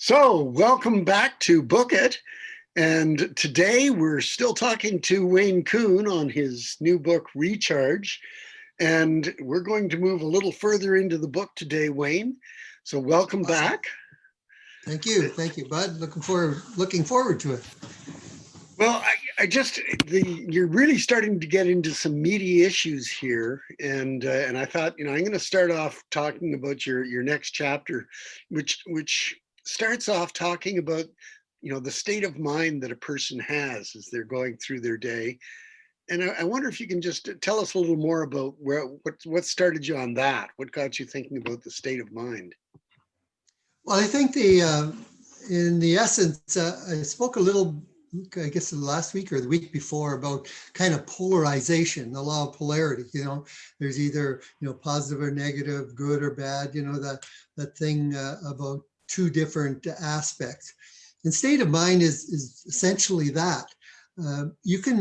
So, welcome back to Book It. And today we're still talking to Wayne Kuhn on his new book, Recharge. And we're going to move a little further into the book today, Wayne. So, welcome Awesome. back. Thank you, Bud. Looking forward to it. Well, you're really starting to get into some meaty issues here, and I thought, I'm going to start off talking about your next chapter, which starts off talking about, the state of mind that a person has as they're going through their day, and I wonder if you can just tell us a little more about what started you on that, what got you thinking about the state of mind. Well, I think in the essence, I spoke a little, I guess last week or the week before, about kind of polarization, the law of polarity. There's either positive or negative, good or bad. That thing about two different aspects. And state of mind is essentially that. You can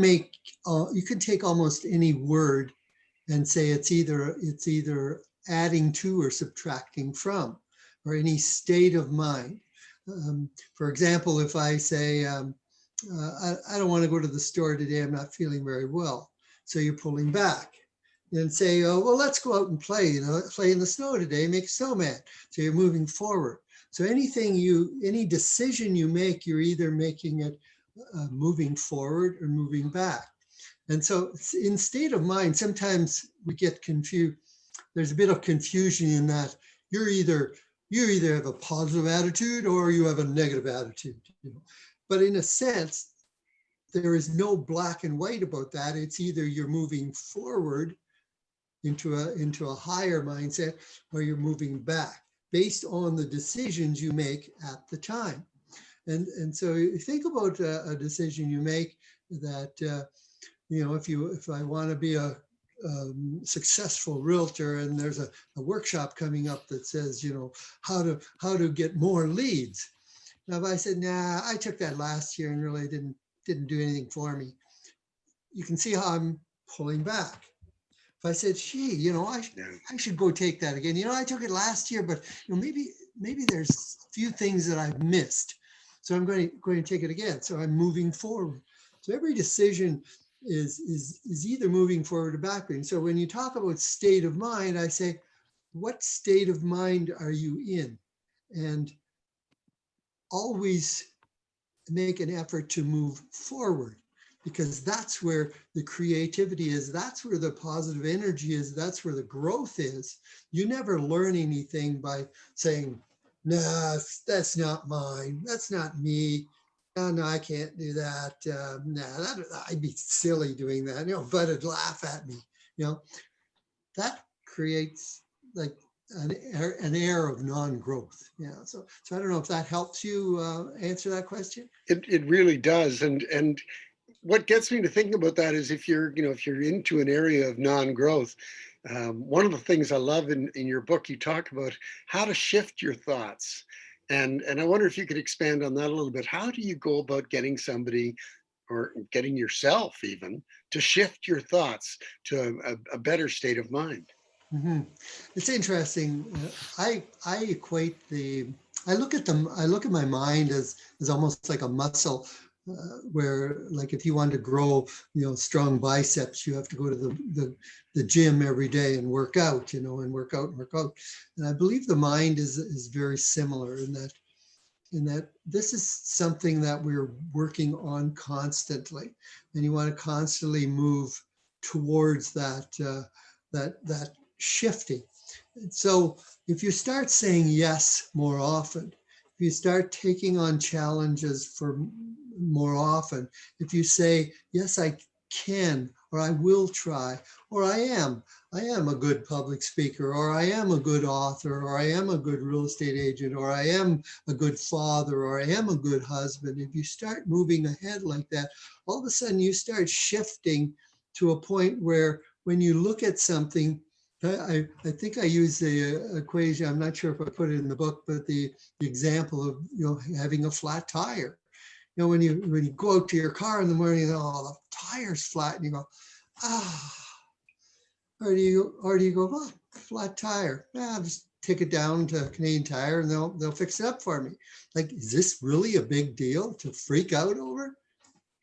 take almost any word and say it's either adding to or subtracting from, or any state of mind. For example, if I say, I don't want to go to the store today, I'm not feeling very well. So you're pulling back. And say, oh, well, let's go out and play, play in the snow today, make a snowman. So you're moving forward. So any decision you make, you're either making it moving forward or moving back. And so in state of mind, sometimes we get confused. There's a bit of confusion in that you either have a positive attitude or you have a negative attitude. But in a sense, there is no black and white about that. It's either you're moving forward into a higher mindset, or you're moving back based on the decisions you make at the time. And so you think about a decision you make that, if I want to be a successful realtor, and there's a workshop coming up that says, how to get more leads. Now, if I said, nah, I took that last year and really didn't do anything for me, you can see how I'm pulling back. If I said, gee, I should go take that again. I took it last year, but maybe there's a few things that I've missed. So I'm going to take it again. So I'm moving forward. So every decision is either moving forward or backward. So when you talk about state of mind, I say, what state of mind are you in? And always make an effort to move forward, because that's where the creativity is. That's where the positive energy is. That's where the growth is. You never learn anything by saying, nah, that's not mine. That's not me. No, I can't do that. I'd be silly doing that. Bud would laugh at me. That creates like an air of non-growth. So I don't know if that helps you answer that question. It really does, and what gets me to thinking about that is if you're into an area of non-growth, one of the things I love in your book, you talk about how to shift your thoughts. And I wonder if you could expand on that a little bit. How do you go about getting somebody, or getting yourself even, to shift your thoughts to a better state of mind? Mm-hmm. It's interesting. I equate I look at my mind as almost like a muscle, where, like, if you want to grow, strong biceps, you have to go to the gym every day and work out, and work out. And I believe the mind is very similar in that this is something that we're working on constantly, and you want to constantly move towards that shifting. So if you start saying yes more often, if you start taking on challenges for more often, if you say, yes, I can, or I will try, or I am a good public speaker, or I am a good author, or I am a good real estate agent, or I am a good father, or I am a good husband. If you start moving ahead like that, all of a sudden you start shifting to a point where when you look at something, I think I use the equation, I'm not sure if I put it in the book, but the example of having a flat tire. When you go out to your car in the morning, the tire's flat, and you go, or do you go, oh, flat tire. I'll just take it down to Canadian Tire and they'll fix it up for me. Like, is this really a big deal to freak out over?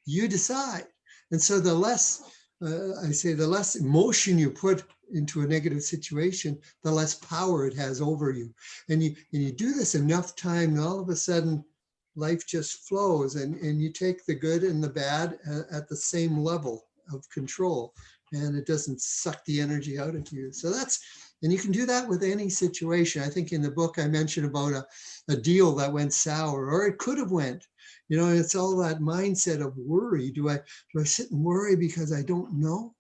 You decide. And so the less, the less emotion you put into a negative situation, the less power it has over you. And you do this enough time, and all of a sudden life just flows, and you take the good and the bad at the same level of control, and it doesn't suck the energy out of you. So and you can do that with any situation. I think in the book I mentioned about a deal that went sour, or it could have went. It's all that mindset of worry. Do I sit and worry because I don't know?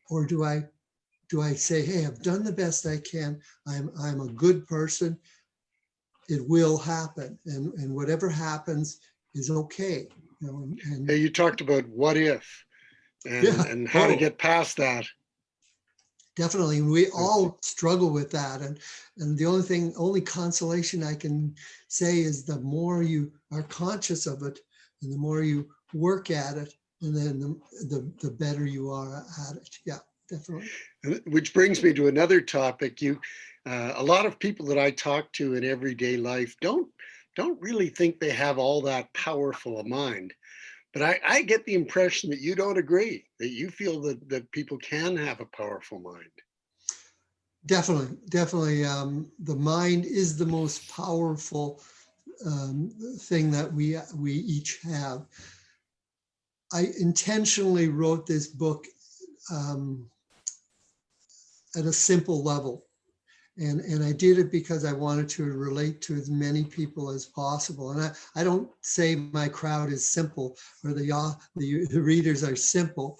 Or do I say, hey, I've done the best I can. I'm a good person. It will happen. And whatever happens is okay. Hey, you talked about what if and how to get past that. Definitely. We all struggle with that. And the only consolation I can say is the more you are conscious of it and the more you work at it, and then the better you are at it. Yeah, definitely. Which brings me to another topic. A lot of people that I talk to in everyday life don't really think they have all that powerful a mind. But I get the impression that you don't agree, that you feel that people can have a powerful mind. Definitely. The mind is the most powerful thing that we each have. I intentionally wrote this book at a simple level. And I did it because I wanted to relate to as many people as possible. And I don't say my crowd is simple, or the readers are simple,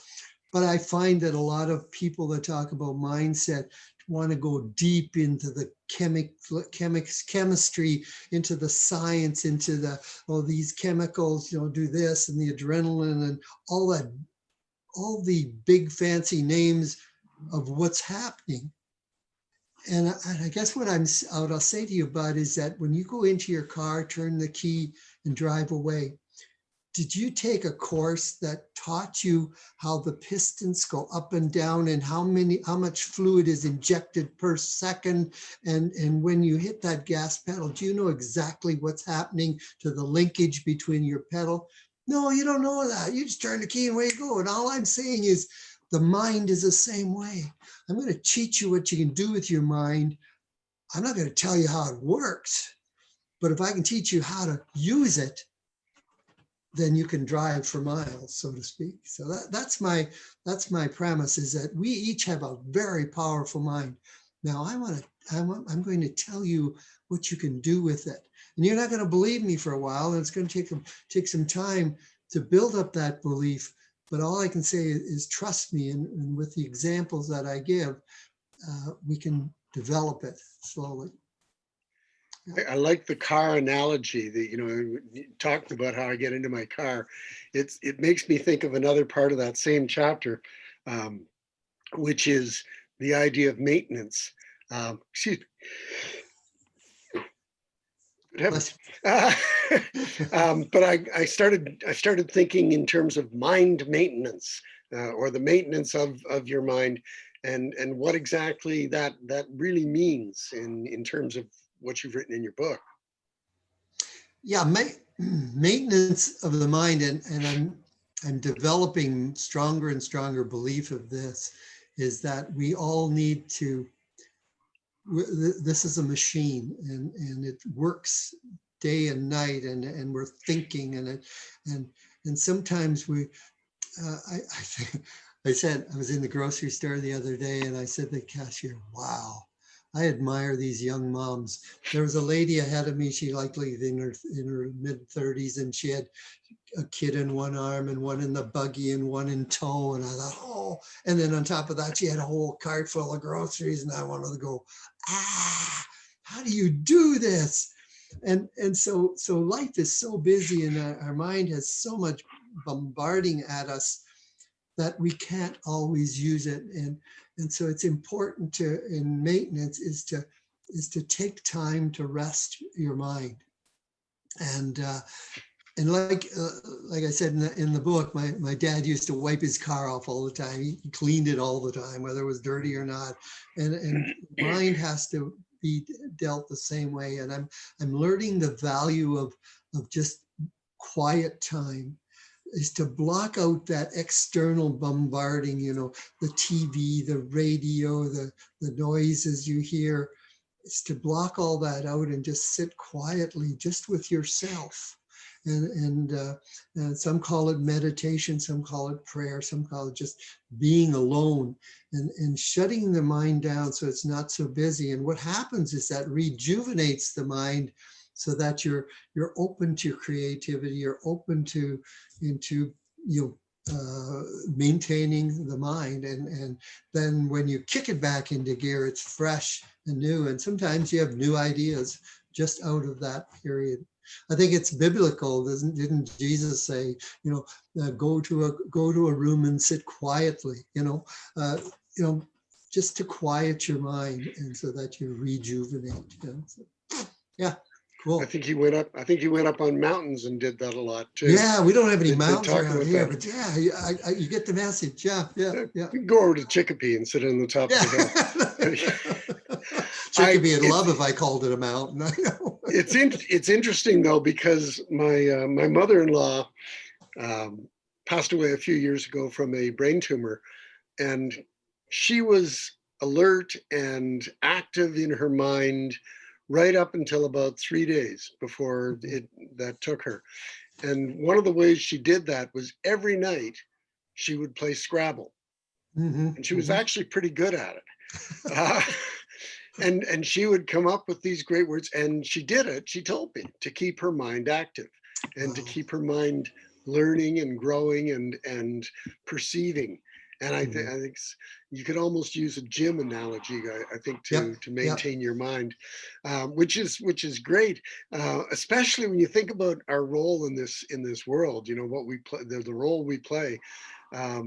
but I find that a lot of people that talk about mindset want to go deep into the chemistry, into the science, into these chemicals, do this, and the adrenaline and all the big fancy names of what's happening. And I guess what I'll say to you, Bud, is that when you go into your car, turn the key and drive away, did you take a course that taught you how the pistons go up and down and how much fluid is injected per second? And when you hit that gas pedal, do you know exactly what's happening to the linkage between your pedal? No, you don't know that. You just turn the key and away you go. And all I'm saying is, the mind is the same way. I'm going to teach you what you can do with your mind. I'm not going to tell you how it works, but if I can teach you how to use it, then you can drive for miles, so to speak. So that's my premise, is that we each have a very powerful mind. Now I'm going to tell you what you can do with it. And you're not going to believe me for a while, and it's going to take some time to build up that belief. But all I can say is trust me, and with the examples that I give, we can develop it slowly. I like the car analogy that, talking about how I get into my car. It makes me think of another part of that same chapter, which is the idea of maintenance. Excuse me. But I started thinking in terms of mind maintenance, or the maintenance of your mind, and what exactly that really means in terms of what you've written in your book. Yeah, maintenance of the mind, and I'm developing stronger and stronger belief of this, is that we all need to. This is a machine, and it works day and night, and we're thinking, and sometimes I said, I was in the grocery store the other day, and I said to the cashier, wow, I admire these young moms. There was a lady ahead of me, she likely in her mid-30s, and she had a kid in one arm and one in the buggy and one in tow. And I thought, oh, and then on top of that, she had a whole cart full of groceries. And I wanted to go, how do you do this? And so life is so busy, and our mind has so much bombarding at us that we can't always use it. And so it's important in maintenance is to take time to rest your mind. And like I said in the book, my dad used to wipe his car off all the time. He cleaned it all the time, whether it was dirty or not. And mind has to be dealt the same way. And I'm learning the value of just quiet time, is to block out that external bombarding, the TV, the radio, the noises you hear. Is to block all that out and just sit quietly just with yourself. And some call it meditation, some call it prayer, some call it just being alone and shutting the mind down so it's not so busy. And what happens is that rejuvenates the mind so that you're open to creativity, you're open to maintaining the mind. And then when you kick it back into gear, it's fresh and new. And sometimes you have new ideas just out of that period. I think it's biblical. Didn't Jesus say, go to a room and sit quietly, just to quiet your mind and so that you rejuvenate. So, yeah, cool. I think he went up on mountains and did that a lot too. Yeah, we don't have any They mountains talk around about here, that. but yeah, you get the message. Yeah. You can go over to Chicopee and sit on the top of the hill. Chicopee would love if I called it a mountain. I know. It's interesting though, because my mother-in-law passed away a few years ago from a brain tumor, and she was alert and active in her mind right up until about 3 days before that took her. And one of the ways she did that was every night she would play Scrabble. And she was actually pretty good at it. And she would come up with these great words, and she did it, she told me, to keep her mind active and to keep her mind learning and growing and perceiving. And I think you could almost use a gym analogy, I think, to maintain your mind, which is great, especially when you think about our role in this world. What we play, the role we play. I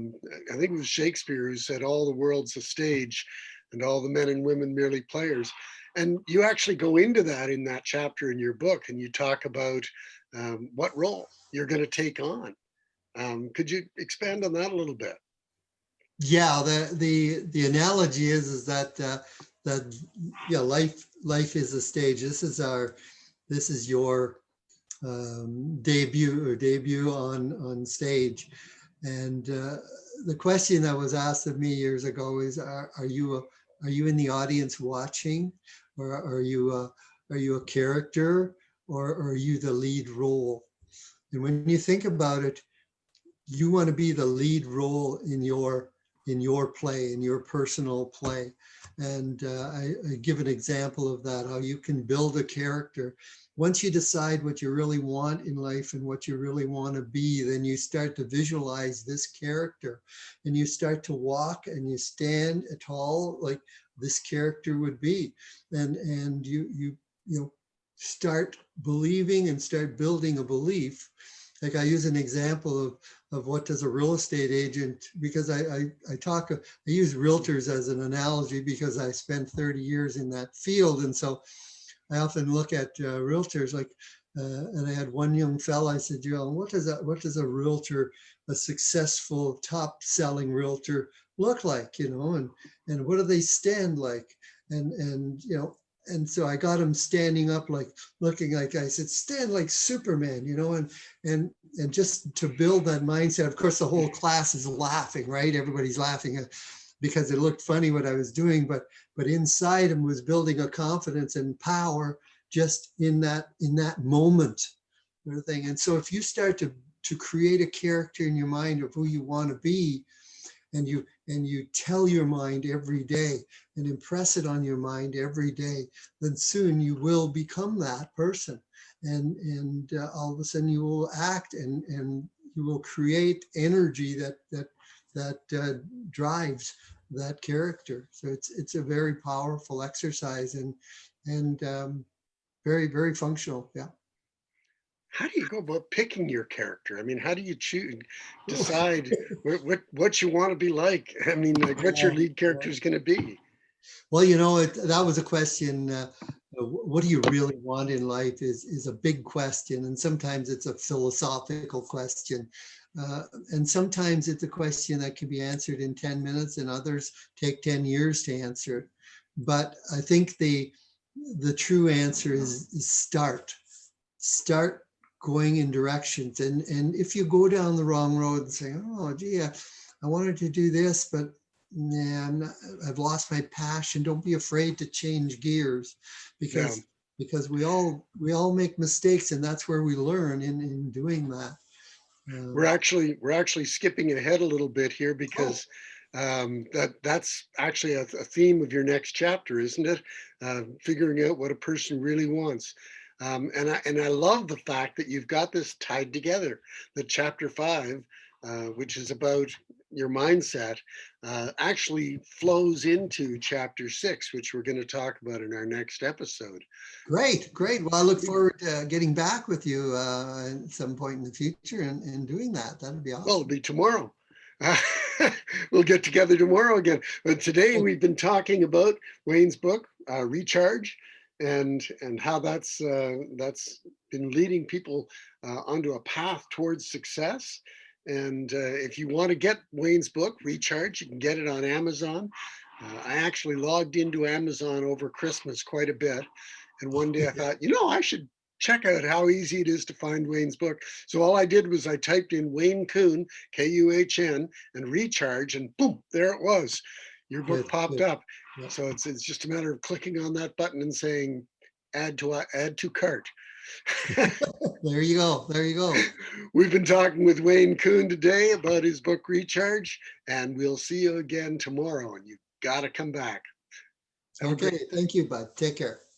think it was Shakespeare who said, "All the world's a stage, and all the men and women merely players." And you actually go into that in that chapter in your book, and you talk about what role you're going to take on. Could you expand on that a little bit? Yeah, the analogy is that life is a stage. This is your debut on stage, and the question that was asked of me years ago is, are you in the audience watching, or are you a character, or are you the lead role? And when you think about it, you want to be the lead role in your play, in your personal play. And I give an example of that, how you can build a character. Once you decide what you really want in life and what you really want to be, then you start to visualize this character, and you start to walk and you stand tall like this character would be. And you start believing and start building a belief. Like I use an example of what does a real estate agent, because I use realtors as an analogy because I spent 30 years in that field. And so I often look at realtors like, and I had one young fella, I said, what does a realtor, a successful top selling realtor look like, and what do they stand like? And so I got him standing up, like looking like, I said, stand like Superman, and just to build that mindset. Of course, the whole class is laughing, right? Everybody's laughing because it looked funny what I was doing, but inside him was building a confidence and power just in that moment, sort of thing. And so if you start to create a character in your mind of who you want to be, and you tell your mind every day and impress it on your mind every day, then soon you will become that person. And all of a sudden you will act and you will create energy that drives that character. So it's a very powerful exercise and very, very functional. Yeah. How do you go about picking your character? I mean, how do you decide what you want to be like? I mean, like, what your lead character is going to be? Well, that was a question. What do you really want in life is a big question. And sometimes it's a philosophical question. And sometimes it's a question that can be answered in 10 minutes and others take 10 years to answer it. But I think the the true answer is start going in directions. And if you go down the wrong road and say, oh, gee, I wanted to do this, but nah, I've lost my passion. Don't be afraid to change gears, Yeah. because we all make mistakes, and that's where we learn in doing that. We're actually skipping ahead a little bit here Oh, because that's actually a theme of your next chapter, isn't it? Figuring out what a person really wants. And I love the fact that you've got this tied together. That chapter 5, which is about your mindset, actually flows into chapter 6, which we're going to talk about in our next episode. great. Well, I look forward to getting back with you at some point in the future and doing that. That'd be Well, it'll awesome. be tomorrow. Uh, we'll get together tomorrow again. But today Oh, we've been talking about Wayne's book, Recharge, and how that's been leading people onto a path towards success. And if you want to get Wayne's book, Recharge, you can get it on Amazon. I actually logged into Amazon over Christmas quite a bit. And one day I yeah. thought, I should check out how easy it is to find Wayne's book. So all I did was I typed in Wayne Kuhn, Kuhn, and Recharge, and boom, there it was. Your book Good, popped good. up. Yeah. So it's just a matter of clicking on that button and saying add to cart. There you go. There you go. We've been talking with Wayne Kuhn today about his book Recharge, and we'll see you again tomorrow. And you've got to come back. Have a great Okay. Thank you, bud. Take care.